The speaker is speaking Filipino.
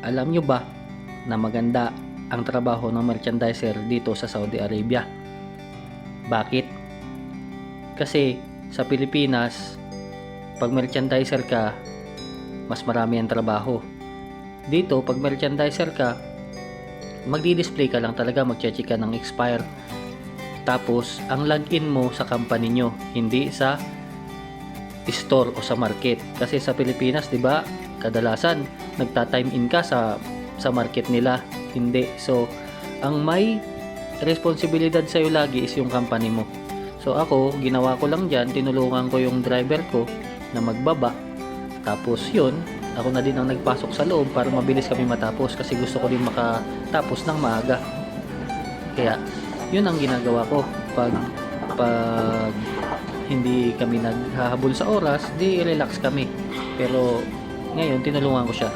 Alam nyo ba na maganda ang trabaho ng merchandiser dito sa Saudi Arabia? Bakit? Kasi sa Pilipinas, pag merchandiser ka, mas marami ang trabaho. Dito, pag merchandiser ka, magdi-display ka lang talaga, magche-check ka ng expire. Tapos, ang login mo sa company nyo, hindi sa store o sa market. Kasi sa Pilipinas, 'di ba, kadalasan nagta-time in ka sa market nila. Hindi. So, ang may responsibilidad sa iyo lagi is yung company mo. So ako, ginawa ko lang diyan, tinulungan ko yung driver ko na magbaba. Tapos yun, ako na din ang nagpasok sa loob para mabilis kami matapos kasi gusto ko din makatapos ng maaga. Kaya, yun ang ginagawa ko pag hindi kami naghahabol sa oras, di relax kami. Pero ngayon tinulungan ko siya.